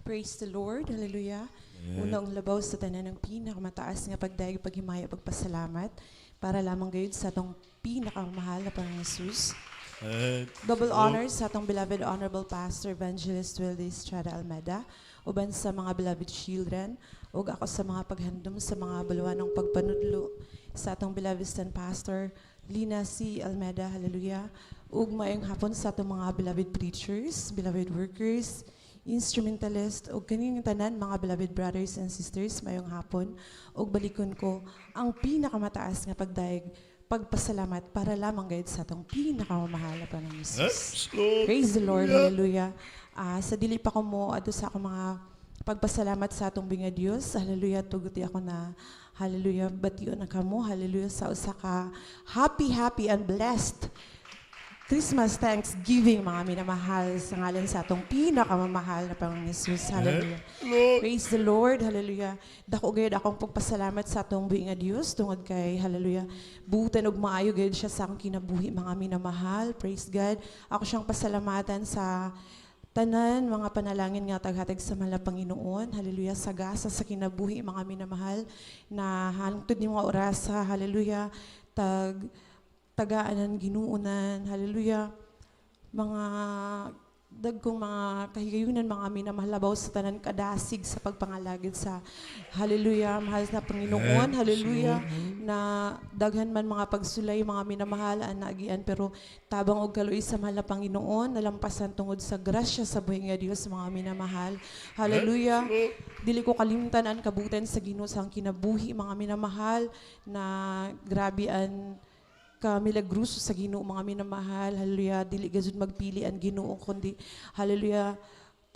Praise the Lord. Hallelujah. Unang labaw sa tanan ng pinakamataas nga pagdayeg paghimaya pagpasalamat para lamang gayud sa atong pinakamahal na Panginoong Jesus. Double honors sa atong beloved Honorable Pastor Evangelist Wilde Estrada Almeda, uban sa mga beloved children, ug ako sa mga paghandom sa mga baluanong pagpanudlo sa atong beloved Stan Pastor Lina C. Almeda, hallelujah, ug maayong hapon sa atong mga beloved preachers, beloved workers, instrumentalist, ug kaning tanan mga beloved brothers and sisters, mayong hapon, ug balikon ko ang pinakamataas nga pagdaig pagpasalamat para lamang gayud sa atong pinakamamahal na Panginoong Jesus. Praise the Lord, hallelujah. Sa dili pa ko mo ato sa akong mga pagpasalamat sa atong binga Dios, hallelujah, tuguti ako na hallelujah, bation na kamo, hallelujah, sa usa ka happy and blessed Christmas Thanksgiving, mga minamahal, sa ngalan sa atong pinakamamahal na Panginoong Jesus. Hallelujah. Praise the Lord. Hallelujah. Dako gayud akong pagpasalamat sa atong buhi nga Dios tungod kay hallelujah. Buutan og maayo gayud siya sa akong kinabuhi, mga minamahal. Praise God. Ako siyang pasalamatan sa tanan mga panalangin nga taghatag sa mahal na Panginoon. Hallelujah. Sagasa sa kinabuhi, mga minamahal, na hangtod ni mga oras sa hallelujah tagaanan, ginuunan, hallelujah, mga dagkong mga kahigayunan, mga minamahalabaw sa tanan kadasig sa pagpangalagid sa hallelujah, mahal na Panginoon, hallelujah, na daghan man mga pagsulay, mga minamahal, anagian, pero tabang og kaluoy sa mahal na Panginoon, nalampasan tungod sa grasya sa buhi nga Dios, mga minamahal, hallelujah, dili ko kalimtan ang kabutan sa Ginoo sa kinabuhi, mga minamahal, na grabe an kamilagruso sa Ginoo, mga minamahal, hallelujah, dili gazud magpili ang Ginoo kundi hallelujah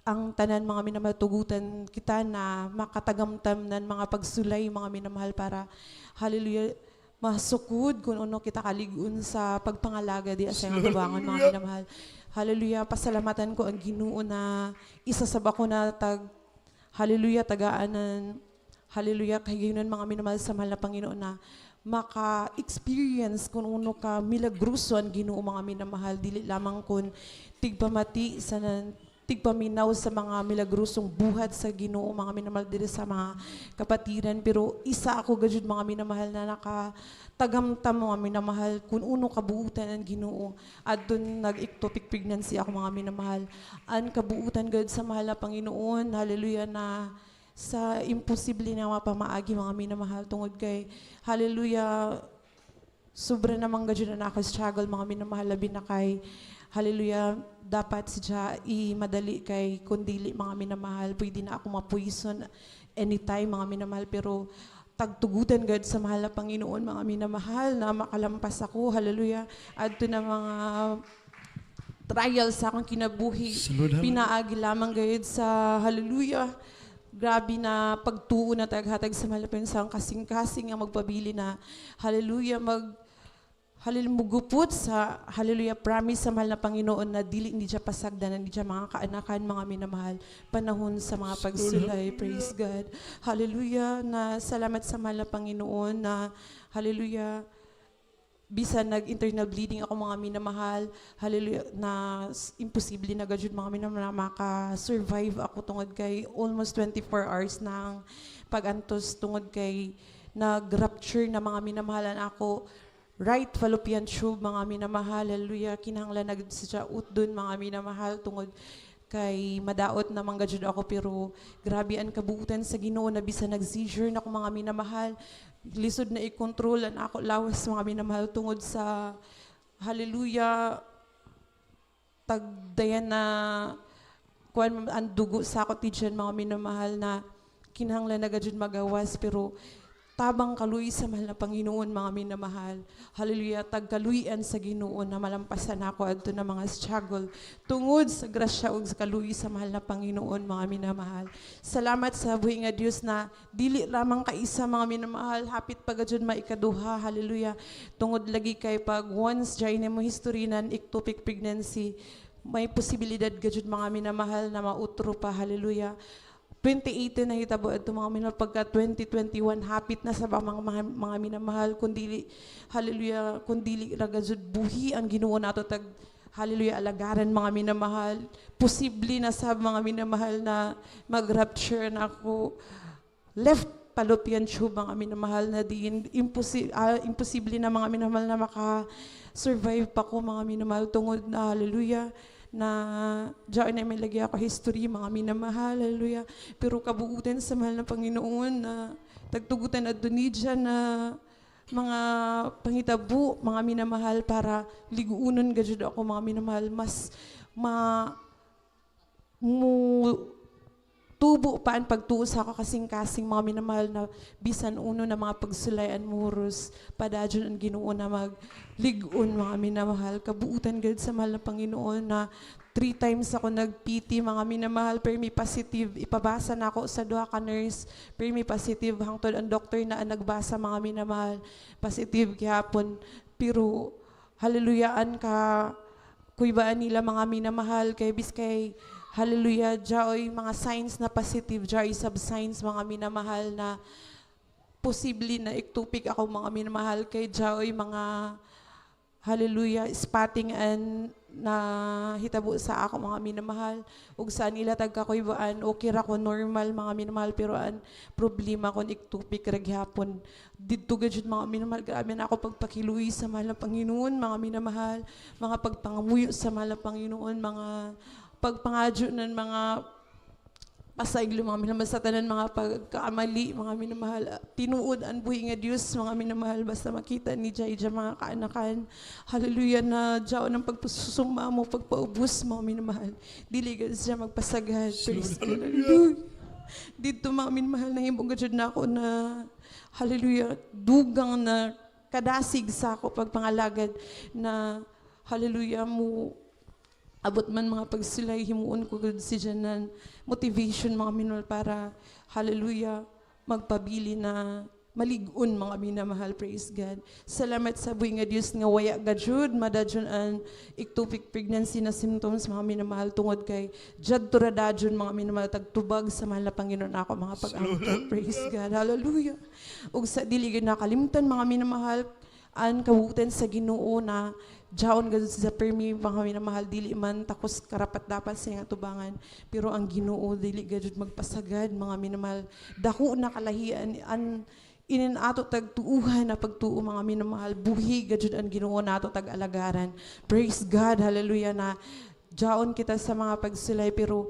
ang tanan mga minamahal tugutan kita na makatagamtam nan mga pagsulay, mga minamahal, para hallelujah masukod kung ano kita kaligun sa pagpangalaga di sa iyong tubangon, mga minamahal, hallelujah. Pasalamatan ko ang Ginoo na isa sa bako na hallelujah tagaanan, hallelujah, kahigayunan, mga minamahal, sa mahal na Panginoon na maka-experience kung uno ka milagruso ang Ginoo, mga minamahal, dili lamang kun tigpamati sa tigpaminaw sa mga milagrusong buhat sa Ginoo, mga minamahal, diri sa mga kapatiran, pero isa ako gajud, mga minamahal, na nakatagamtam, mga minamahal, kung uno kabuutan ang Ginoo adton nag-iktopik-pignan siya ako, mga minamahal, an kabuutan gajud sa mahal na Panginoon, hallelujah, na sa imposible na mapamaagi, mga minamahal, tungod kay hallelujah sobra namang gadyo na naka-struggle, mga minamahal, labi na kay hallelujah dapat siya i-madali kay kundili, mga minamahal, pwede na ako mapuison anytime, mga minamahal, pero tagtugutan gad sa mahal na Panginoon, mga minamahal, na makalampas ako, hallelujah, adto na mga trial sa akong kinabuhi, pinaagi lamang gayud sa hallelujah grabe na pagtuo na taghatag sa malapin sa kasing-kasing nga magpabili na hallelujah mugupot sa hallelujah promise sa mahal na Panginoon na dili ni siya pasagdanan, ni siya mga kaanakan, mga minamahal, panahon sa mga pagsulay. Praise God, hallelujah, na salamat sa mahal na Panginoon na hallelujah bisan nag-internal bleeding ako, mga minamahal, hallelujah, na imposible na gadjud, mga minamahal, maka-survive ako tungod kay almost 24 hours ng pag-antos, tungod kay nag-rupture na, mga minamahalan ako right fallopian tube, mga minamahal, hallelujah, kinahanglan na siya utdon, mga minamahal, tungod kay madaot na manggajud ako, pero grabe ang kabuutan sa Ginoo na bisan nag-seizure na ako, mga minamahal, lisod na i-control ang ako lawas, mga minamahal, tungod sa hallelujah tagdayan na kuan ang dugo sa ako tidyan, mga minamahal, na kinahanglan na gajud magawas, pero tabang kaluy sa mahal na Panginoon, mga minamahal, hallelujah, tagkaluyan sa Ginoo na malampasan ako adto na mga struggle tungod sa grasya ug sa kaluy sa mahal na Panginoon, mga minamahal. Salamat sa buhi nga Dios na dili lamang kaisa, mga minamahal, hapit pagajud maikaduha, hallelujah, tungod lagi kay pag once dry mo history nan ectopic pregnancy, may posibilidad gajud, mga minamahal, na mautro pa, hallelujah. 2018 na hitabo at mga minamahal, pagka 2021 hapit na sa mga minamahal, kundili hallelujah, kundili ragazud buhi ang Ginoo nato tag hallelujah, alagaran mga minamahal. Posible na sa mga minamahal na mag-rapture na ako. Left palupyan siya mga minamahal na din. Imposible na mga minamahal na maka-survive pa ko mga minamahal tungod na hallelujah na diyan na may lagi ako history mga minamahal, hallelujah. Pero kabuutan sa mahal na Panginoon na tagtugutan at dunidya na mga pangitabu, mga minamahal para liguunon gajud ako mga minamahal mas tubo pa ang pagtuo sa ako kasing-kasing mga minamahal na bisan uno na mga pagsulayan muros padadyon ang Ginoo na magligon mga minamahal kabuutan gud sa mahal na Panginoon na 3 times ako nag-PT mga minamahal pero may positive ipabasa na ako sa duha ka nurse pero may positive hangtod ang doktor na ang nagbasa mga minamahal positive gihapon pero hallelujah ka kuybaan nila mga minamahal kay biskay hallelujah, jaoy mga signs na positive, jaoy sub-signs mga minamahal na posible na iktupik ako mga minamahal kay jaoy mga hallelujah, spotting and na hitabo sa ako mga minamahal. Ug saan nila tagkakuybaan, okay ra ko normal mga minamahal pero an problema kon iktupik ra gyapon. Didto gajud mga minamahal, grabe na ako pagpakiluoy sa mahal na Panginoon mga minamahal, mga pagpangamuyo sa mahal na Panginoon, mga pagpangadyo ng mga pasaylo mga minamahal sa tanan mga pagkaamali mga minamahal tinuod ang buhi nga Dios mga minamahal basta makita ni Jai mga kaanakan hallelujah na jaw ng pagpasusuma mo pagpaubos mga minamahal dili gid siya magpasagad praise the Lord dito mga minamahal na himong gud na ako na hallelujah dugang na kadasig sa ako pagpangalagad na hallelujah mo abot man mga pagsilay, himuon ko gud si Janan, motivation mga minol para, hallelujah, magpabili na maligon mga minamahal, praise God. Salamat sa buhi nga Diyos nga waya gajud, madadyon ang ectopic pregnancy na symptoms mga minamahal tungod kay jad turadadyon mga minamahal tagtubag sa mahal na Panginoon ako mga pag-angkot, praise God, hallelujah. Ug sa dili gyud nakalimtan mga minamahal, ang kabuutan sa Ginoo na jaon gud sa permi mga minamahal dili man takos karapat dapat sa nga tubangan pero ang Ginoo dili gud magpasagad mga minamahal dako na kalahian an inin ato tagtuuhan na pagtuo mga minamahal buhi gud ang Ginoo nato tag-alagaran praise God hallelujah na jaon kita sa mga pagsulay pero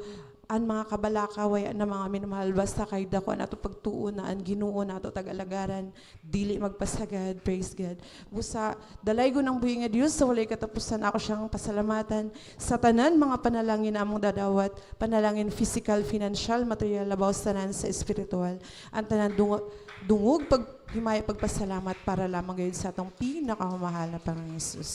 ang mga kabalakaway na mga minamahal basta kay dako nato pagtuo na ang Ginoo nato tag-alagaran dili magpasagad praise God busa dalaygo ng buhi nga Dios sa walay katapusan ako siyang pasalamatan sa tanan mga panalangin among dadawat panalangin physical financial material labaw sa tanan sa spiritual ang tanan dungog paghimaya pagpasalamat para lamang gayud sa atong pinakamamahal na Panginoon Jesus.